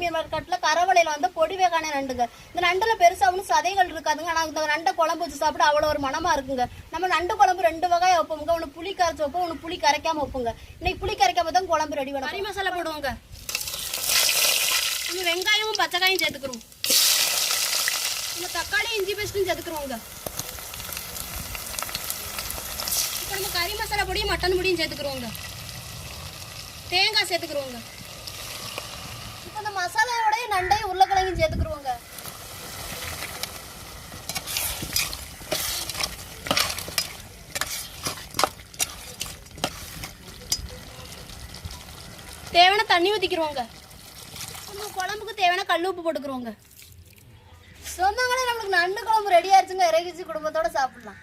மீன் மார்க்கெட்டில் கரவலையில் வந்து பொடி வேகான நண்டுங்க. இந்த நண்டில் பெருசாக ஒன்றும் சதைகள் இருக்காதுங்க. ஆனால் இந்த நண்டை குழம்பு வச்சு சாப்பிட அவ்வளோ ஒரு மனமாக இருக்குங்க. நம்ம நண்டு குழம்பு 2 வகையாக வைப்போங்க. ஒன்று புளி கரைச்சி வைப்போம், ஒன்று புளி கரைக்காமல் வைப்போங்க. இன்னைக்கு புளி கரைக்காம தான் குழம்பு ரெடி பண்ண. கறி மசாலா போடுவோங்க. நம்ம வெங்காயமும் பச்சைக்காயும் சேர்த்துக்கிறோம். நம்ம தக்காளி இஞ்சி பேஸ்ட்டும் சேர்த்துக்கிறோங்க. இப்போ நம்ம கறி மசாலா பொடியும் மட்டன் பொடியும் சேர்த்துக்கிறோங்க. தேங்காய் சேர்த்துக்கிறோங்க. இப்போ இந்த மசாலாவோடைய நண்டையும் உருளைக்கிழங்கையும் சேர்த்துக்கிறோங்க. தேவையான தண்ணி ஊற்றிக்கிறோங்க. நம்ம குழம்புக்கு தேவையான கல் உப்பு போட்டுக்கிறோங்க. சொன்னாங்களே நம்மளுக்கு நண்டு குழம்பு ரெடி ஆயிடுச்சுங்க. இறங்கிச்சு குடும்பத்தோட சாப்பிடலாம்.